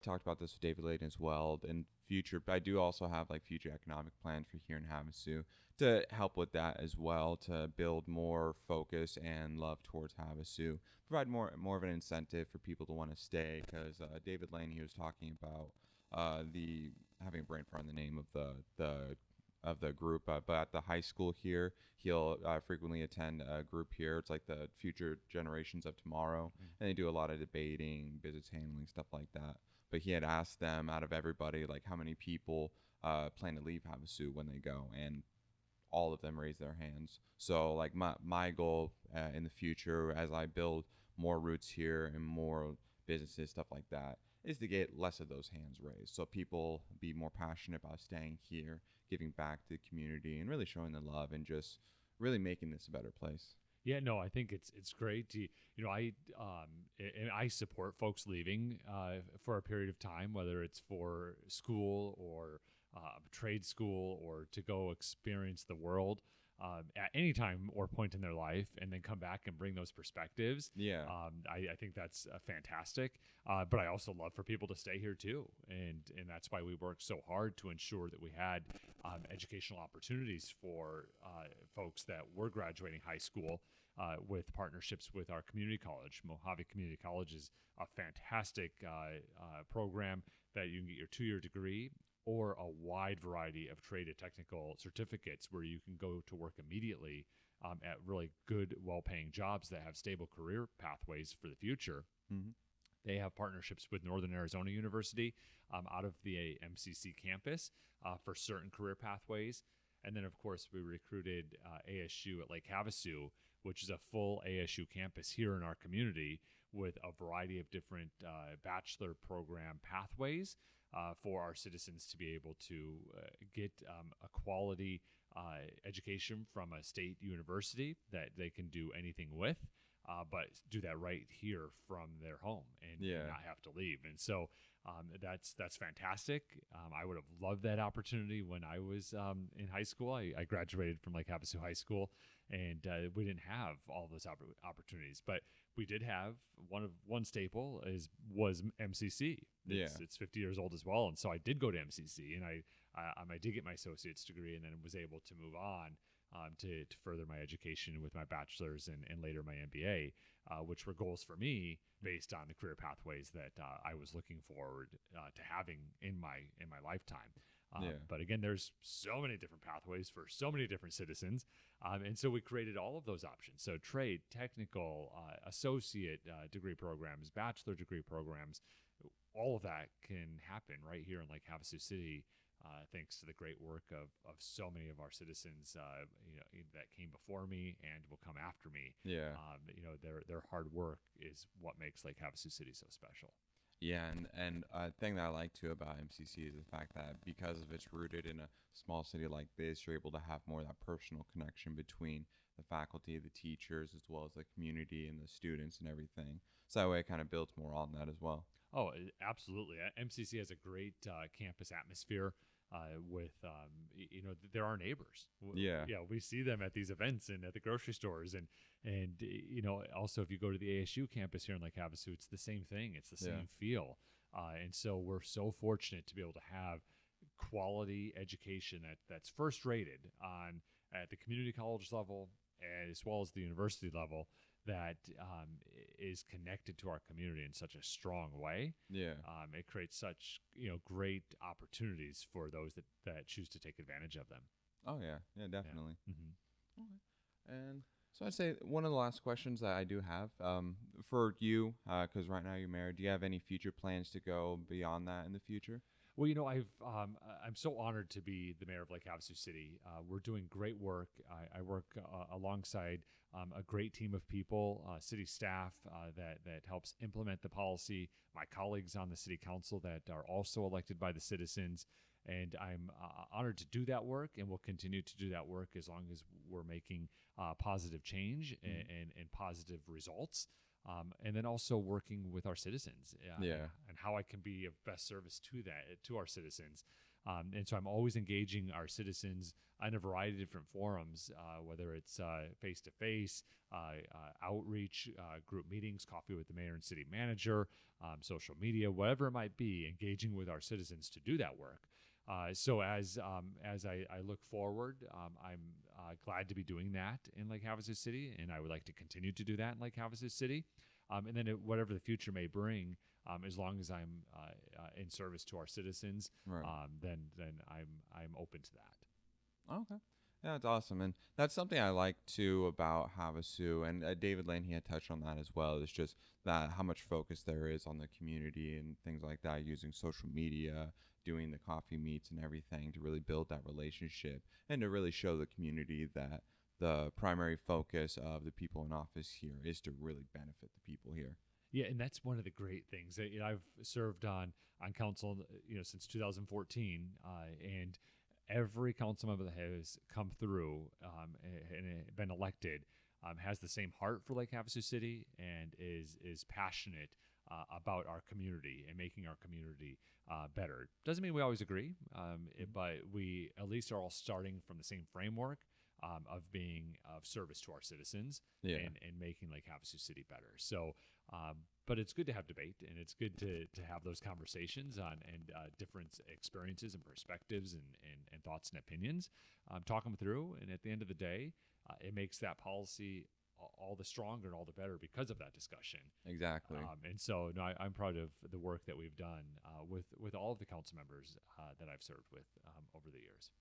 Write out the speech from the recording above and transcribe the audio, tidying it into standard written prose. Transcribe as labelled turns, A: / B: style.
A: talked about this with David Layton as well in future, but I do also have like future economic plans for here in Havasu to help with that as well, to build more focus and love towards Havasu, provide more of an incentive for people to want to stay, because David Lane, he was talking about the having a brain fart on the name of the group, but at the high school here, he'll frequently attend a group here. It's like the future generations of tomorrow, and they do a lot of debating, business handling, stuff like that. But he had asked them, out of everybody, like how many people plan to leave Havasu when they go, and all of them raised their hands. So like my goal in the future, as I build more roots here and more businesses, stuff like that, is to get less of those hands raised, so people be more passionate about staying here, giving back to the community, and really showing the love and just really making this a better place.
B: Yeah, no, I think it's great. I support folks leaving for a period of time, whether it's for school or trade school or to go experience the world at any time or point in their life, and then come back and bring those perspectives.
A: Yeah.
B: I think that's fantastic. But I also love for people to stay here too, and that's why we worked so hard to ensure that we had educational opportunities for folks that were graduating high school. With partnerships with our community college. Mojave Community College is a fantastic program that you can get your 2-year degree or a wide variety of trade and technical certificates where you can go to work immediately at really good, well-paying jobs that have stable career pathways for the future.
A: Mm-hmm.
B: They have partnerships with Northern Arizona University out of the MCC campus for certain career pathways. And then, of course, we recruited ASU at Lake Havasu, which is a full ASU campus here in our community with a variety of different bachelor program pathways for our citizens to be able to get a quality education from a state university that they can do anything with, but do that right here from their home and not have to leave. And so that's fantastic. I would have loved that opportunity when I was in high school. I graduated from Lake Havasu High School, and we didn't have all those opportunities, but we did have one staple was MCC. It's 50 years old as well, and so I did go to MCC, and I did get my associate's degree, and then was able to move on to further my education with my bachelor's and later my MBA, which were goals for me based on the career pathways that I was looking forward to having in my lifetime. But again, there's so many different pathways for so many different citizens, and so we created all of those options. So trade, technical, associate degree programs, bachelor degree programs, all of that can happen right here in Lake Havasu City. Thanks to the great work of so many of our citizens, that came before me and will come after me. Their hard work is what makes Lake Havasu City so special.
A: Yeah, and a thing that I like too about MCC is the fact that because of it's rooted in a small city like this, you're able to have more of that personal connection between the faculty, the teachers, as well as the community and the students and everything. So that way it kind of builds more on that as well.
B: Oh, absolutely. MCC has a great campus atmosphere with, they're our neighbors. We see them at these events and at the grocery stores. And also if you go to the ASU campus here in Lake Havasu, it's the same thing. It's the same feel. And so we're so fortunate to be able to have quality education that's first rated at the community college level as well as the university level, that is connected to our community in such a strong way. It creates such great opportunities for those that choose to take advantage of them.
A: Oh yeah, definitely.
B: Yeah. Mm-hmm.
A: Okay. And so I'd say one of the last questions that I do have for you, because right now you're married, do you have any future plans to go beyond that in the future?
B: Well, I'm so honored to be the mayor of Lake Havasu City. We're doing great work. I work alongside a great team of people, city staff that helps implement the policy, my colleagues on the city council that are also elected by the citizens. And I'm honored to do that work, and we'll continue to do that work as long as we're making positive change and positive results. And then also working with our citizens and how I can be of best service to our citizens. And so I'm always engaging our citizens in a variety of different forums, whether it's face-to-face, outreach, group meetings, coffee with the mayor and city manager, social media, whatever it might be, engaging with our citizens to do that work. So as I look forward, I'm glad to be doing that in Lake Havasu City, and I would like to continue to do that in Lake Havasu City. And then whatever the future may bring, as long as I'm in service to our citizens,
A: Right.
B: then I'm open to that.
A: Okay. Yeah, that's awesome. And that's something I like too about Havasu. And David Lane, he had touched on that as well. It's just that how much focus there is on the community and things like that, using social media, doing the coffee meets and everything to really build that relationship and to really show the community that the primary focus of the people in office here is to really benefit the people here.
B: Yeah, and that's one of the great things that I've served on council, since 2014, and every council member that has come through and been elected has the same heart for Lake Havasu City and is passionate about our community and making our community better. Doesn't mean we always agree, but we at least are all starting from the same framework of being of service to our citizens and making Lake Havasu City better. So, but it's good to have debate, and it's good to have those conversations on different experiences and perspectives and thoughts and opinions, talk them through. And at the end of the day, it makes that policy all the stronger and all the better because of that discussion.
A: Exactly.
B: And so, no, I'm proud of the work that we've done with all of the council members that I've served with over the years.